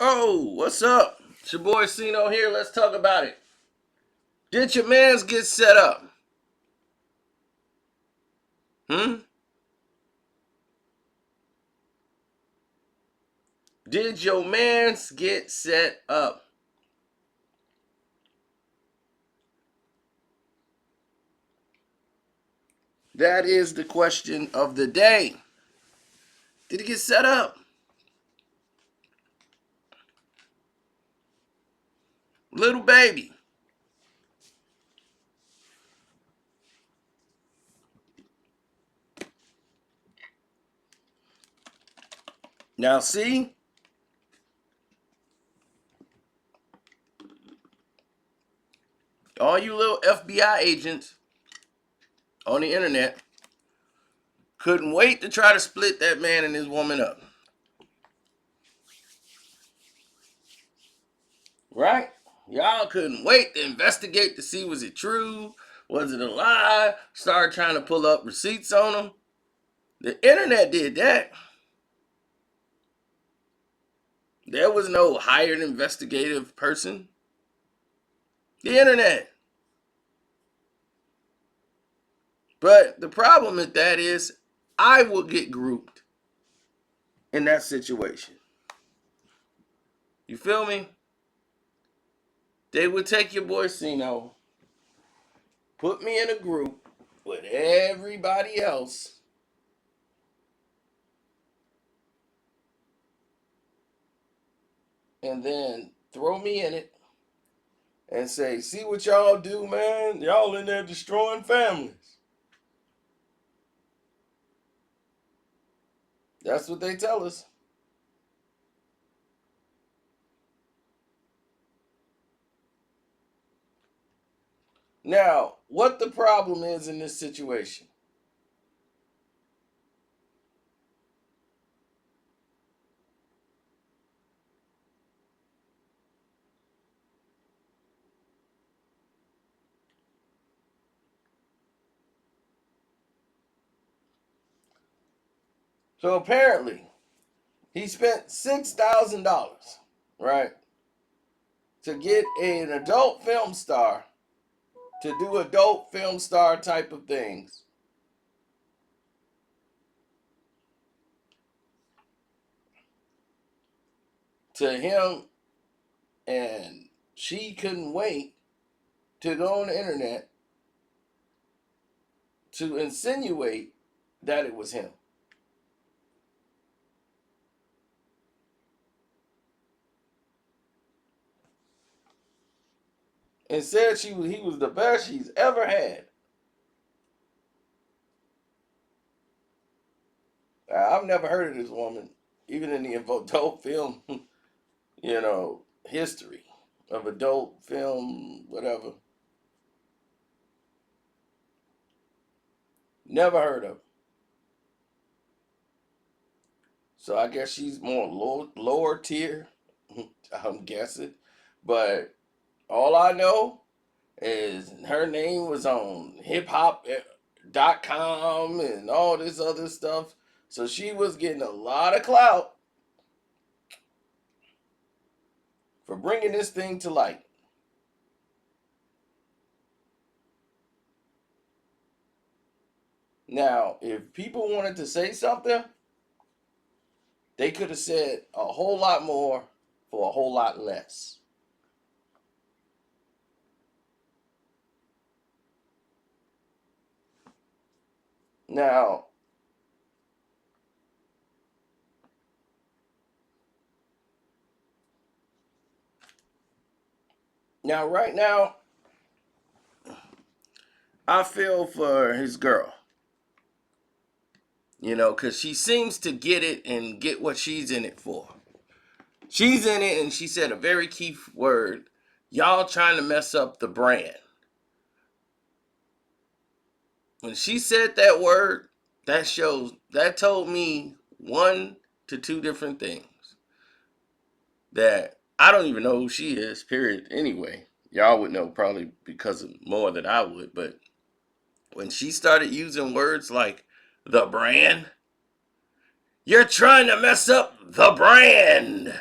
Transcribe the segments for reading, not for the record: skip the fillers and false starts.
Oh, what's up? It's your boy Cino here. Let's talk about it. Did your mans get set up? Hmm? Did your mans get set up? That is the question of the day. Did he get set up? Little baby. Now, see? All you little FBI agents on the internet couldn't wait to try to split that man and his woman up. Right? Y'all couldn't wait to investigate to see was it true? Was it a lie? Start trying to pull up receipts on them. The internet did that. There was no hired investigative person. The internet. But the problem with that is I will get grouped in that situation. You feel me? They would take your boy Cino, put me in a group with everybody else, and then throw me in it and say, see what y'all do, man? Y'all in there destroying families. That's what they tell us. Now, what the problem is in this situation? So apparently, he spent $6,000, right, to get an adult film star to do adult film star type of things. To him, and she couldn't wait to go on the internet to insinuate that it was him. And said he was the best she's ever had. I've never heard of this woman, even in the adult film, history of adult film, whatever. Never heard of. So I guess she's more lower tier, I'm guessing. But all I know is her name was on hiphop.com and all this other stuff. So she was getting a lot of clout for bringing this thing to light. Now, if people wanted to say something, they could have said a whole lot more for a whole lot less. Now, right now, I feel for his girl. Because she seems to get it and get what she's in it for. She's in it, and she said a very key word. Y'all trying to mess up the brand. When she said that word, that told me one to two different things. That I don't even know who she is, period. Anyway, y'all would know probably because of more than I would, but when she started using words like the brand, you're trying to mess up the brand.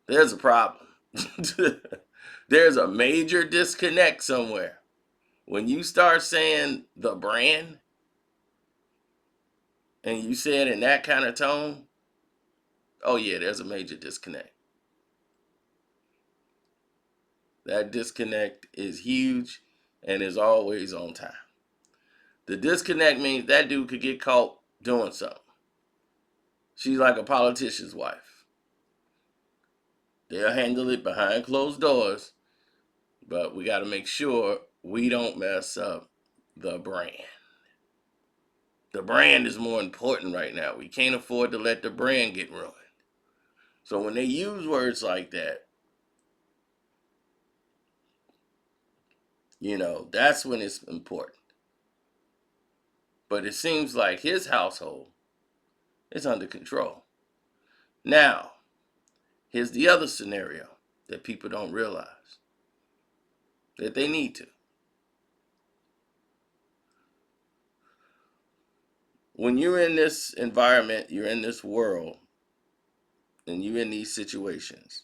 There's a problem. There's a major disconnect somewhere. When you start saying the brand and you say it in that kind of tone, oh yeah, there's a major disconnect. That disconnect is huge and is always on time. The disconnect means that dude could get caught doing something. She's like a politician's wife. They'll handle it behind closed doors, but we got to make sure we don't mess up the brand. The brand is more important right now. We can't afford to let the brand get ruined. So when they use words like that, that's when it's important. But it seems like his household is under control. Now, here's the other scenario that people don't realize that they need to. When you're in this environment, you're in this world, and you're in these situations,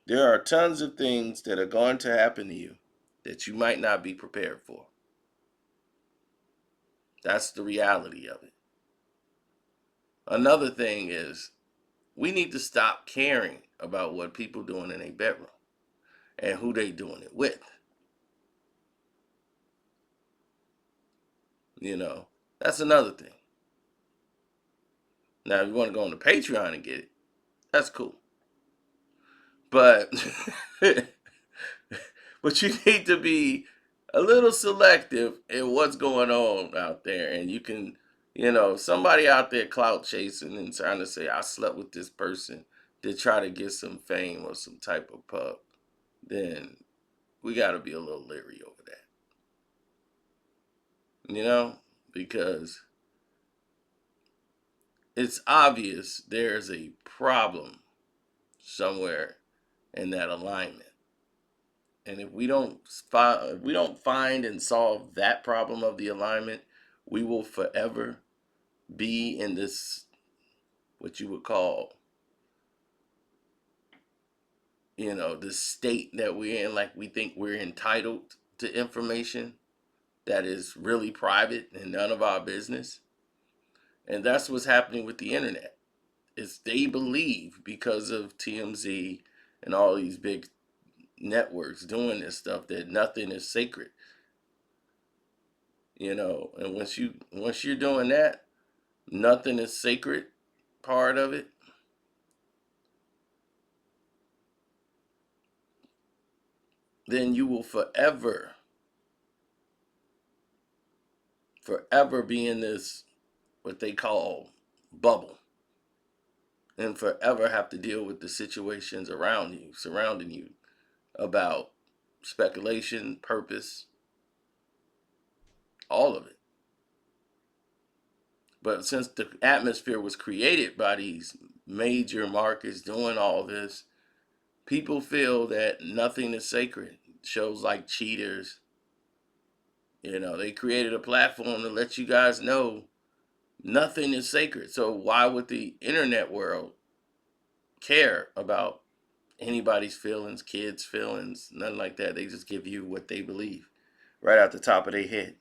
there are tons of things that are going to happen to you that you might not be prepared for. That's the reality of it. Another thing is we need to stop caring about what people doing in a bedroom and who they doing it with. That's another thing. Now, if you want to go on the Patreon and get it, that's cool. But but you need to be a little selective in what's going on out there. And you can, somebody out there clout chasing and trying to say, I slept with this person to try to get some fame or some type of pub, then we got to be a little leery over that, because it's obvious there's a problem somewhere in that alignment. And if we don't find and solve that problem of the alignment, we will forever be in this, what you would call, this state that we're in, like we think we're entitled to information that is really private and none of our business. And that's what's happening with the internet. Is they believe, because of TMZ and all these big networks doing this stuff, that nothing is sacred. And once you're doing that, nothing is sacred part of it, then you will forever be in this, what they call, bubble, and forever have to deal with the situations around you, surrounding you, about speculation, purpose, all of it. But since the atmosphere was created by these major markets doing all this, people feel that nothing is sacred. Shows like Cheaters, they created a platform to let you guys know nothing is sacred. So why would the internet world care about anybody's feelings, kids' feelings, nothing like that? They just give you what they believe right out the top of their head.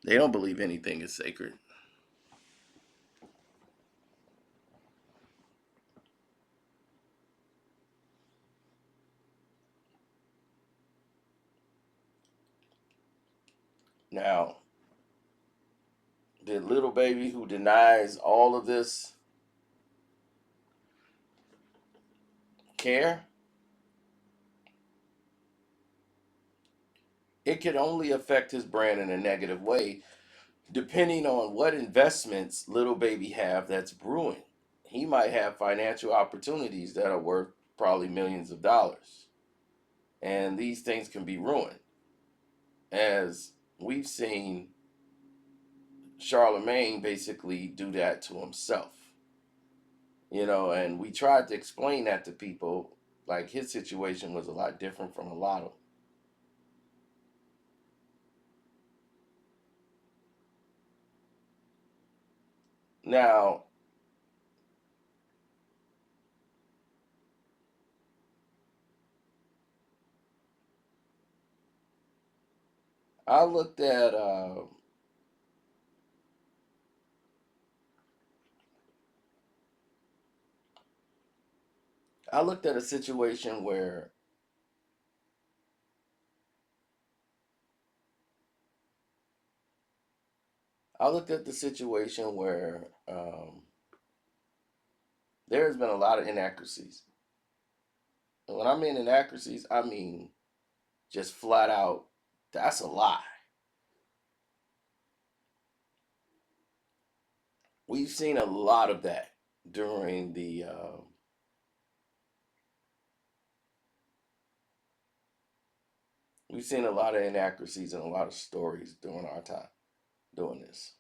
They don't believe anything is sacred. Now, the little baby who denies all of this care, it could only affect his brand in a negative way, depending on what investments little baby have that's brewing. He might have financial opportunities that are worth probably millions of dollars, and these things can be ruined, as we've seen Charlemagne basically do that to himself. And we tried to explain that to people, like his situation was a lot different from a lot of them. Now, I looked at a situation where I looked at the situation where there has been a lot of inaccuracies. And when I mean inaccuracies, I mean just flat out, that's a lie. We've seen a lot of that during the we've seen a lot of inaccuracies and a lot of stories during our time doing this.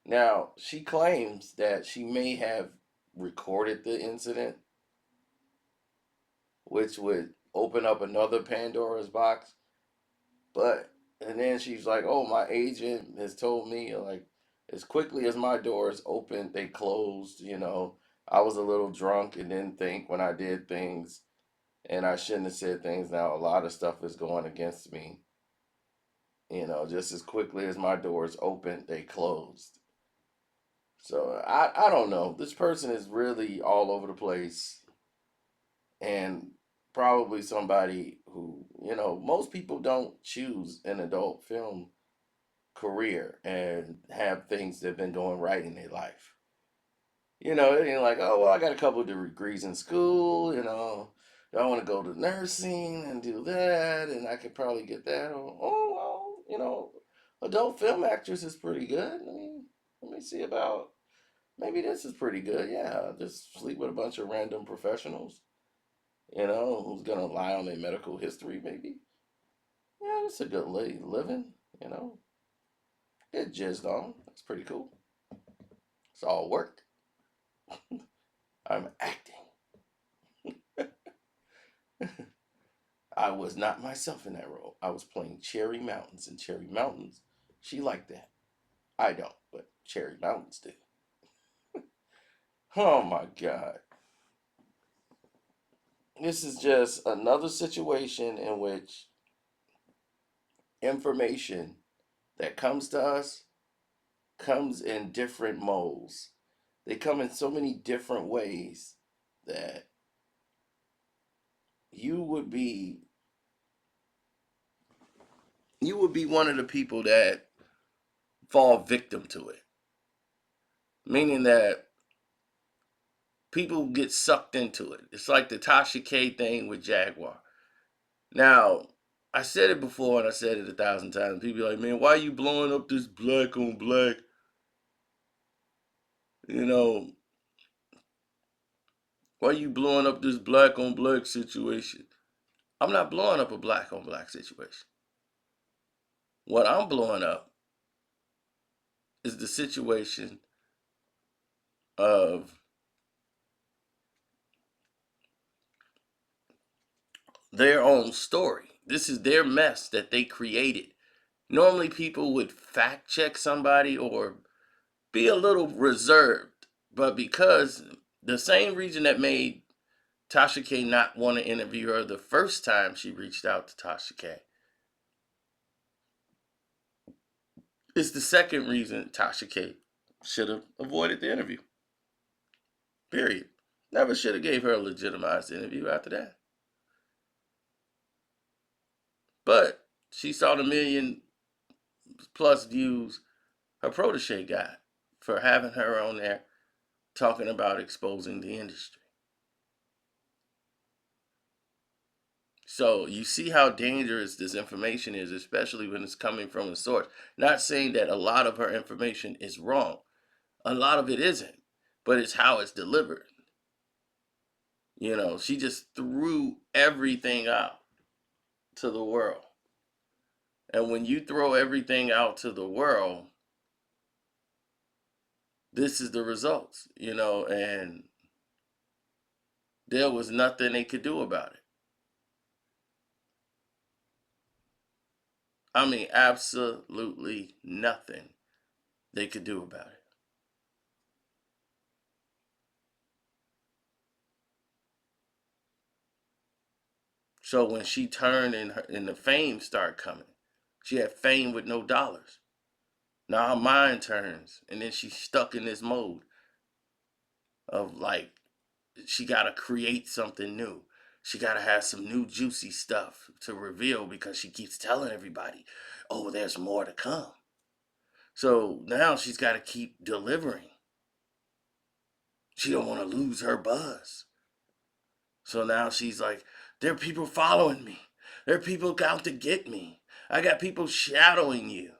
Now, she claims that she may have recorded the incident, which would open up another Pandora's box. But and then she's like, "Oh, my agent has told me like as quickly as my doors opened, they closed. I was a little drunk and didn't think when I did things, and I shouldn't have said things. Now a lot of stuff is going against me. Just as quickly as my doors opened, they closed." So I don't know. This person is really all over the place, and probably somebody who most people don't choose an adult film career and have things that have been going right in their life. It ain't like, oh, well, I got a couple of degrees in school, I want to go to nursing and do that, and I could probably get that. Or, oh, well, adult film actress is pretty good. Let me see about, maybe this is pretty good. Yeah, just sleep with a bunch of random professionals, who's going to lie on their medical history, maybe. Yeah, it's a good living, you know. Get jizzed on. That's pretty cool. It's all work. I'm acting. I was not myself in that role. I was playing Cherry Mountains, and Cherry Mountains, she liked that. I don't, but Cherry Mountains do. Oh my God. This is just another situation in which information that comes to us comes in different molds. They come in so many different ways that you would be you would be one of the people that fall victim to it. Meaning that people get sucked into it. It's like the Tasha K thing with Jaguar. Now, I said it before and I said it 1,000 times. People are like, man, why are you blowing up this black on black? You know, why are you blowing up this black on black situation? I'm not blowing up a black on black situation. What I'm blowing up is the situation of their own story. This is their mess that they created. Normally, people would fact check somebody or be a little reserved, but because the same reason that made Tasha K not want to interview her the first time she reached out to Tasha K is the second reason Tasha K should have avoided the interview. Period. Never should have gave her a legitimized interview after that. But she saw the million plus views her protege got for having her on there talking about exposing the industry. So you see how dangerous this information is, especially when it's coming from a source. Not saying that a lot of her information is wrong. A lot of it isn't, but it's how it's delivered. She just threw everything out to the world. And when you throw everything out to the world, this is the results, and there was nothing they could do about it. I mean, absolutely nothing they could do about it. So when she turned and the fame started coming, she had fame with no dollars. Now her mind turns, and then she's stuck in this mode of like she gotta create something new. She gotta have some new juicy stuff to reveal because she keeps telling everybody, "Oh, there's more to come." So now she's got to keep delivering. She don't want to lose her buzz. So now she's like, there are people following me. There are people out to get me. I got people shadowing you.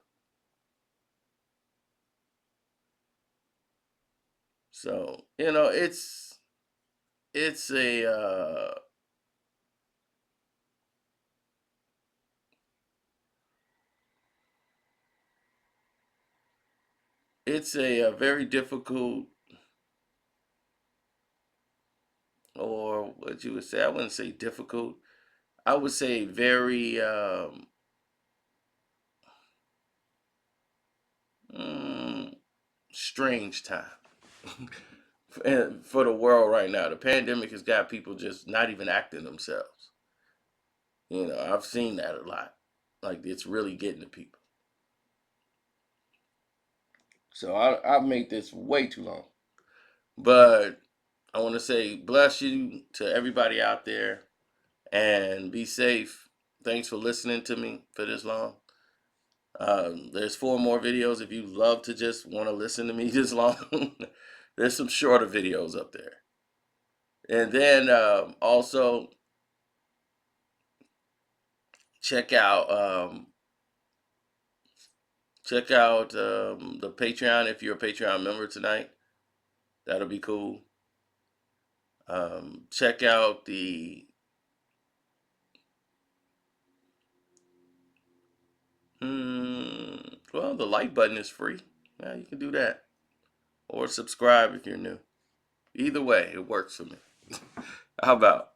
So, it's a very difficult, or what you would say, I wouldn't say difficult. I would say very mm, strange time. And for the world right now. The pandemic has got people just not even acting themselves. I've seen that a lot. Like it's really getting to people. So I've made this way too long. But I want to say bless you to everybody out there and be safe. Thanks for listening to me for this long. There's 4 more videos if you love to just want to listen to me this long. There's some shorter videos up there. And then also check out the Patreon if you're a Patreon member tonight. That'll be cool. Check out the like button is free. Yeah, you can do that. Or subscribe if you're new. Either way, it works for me. How about?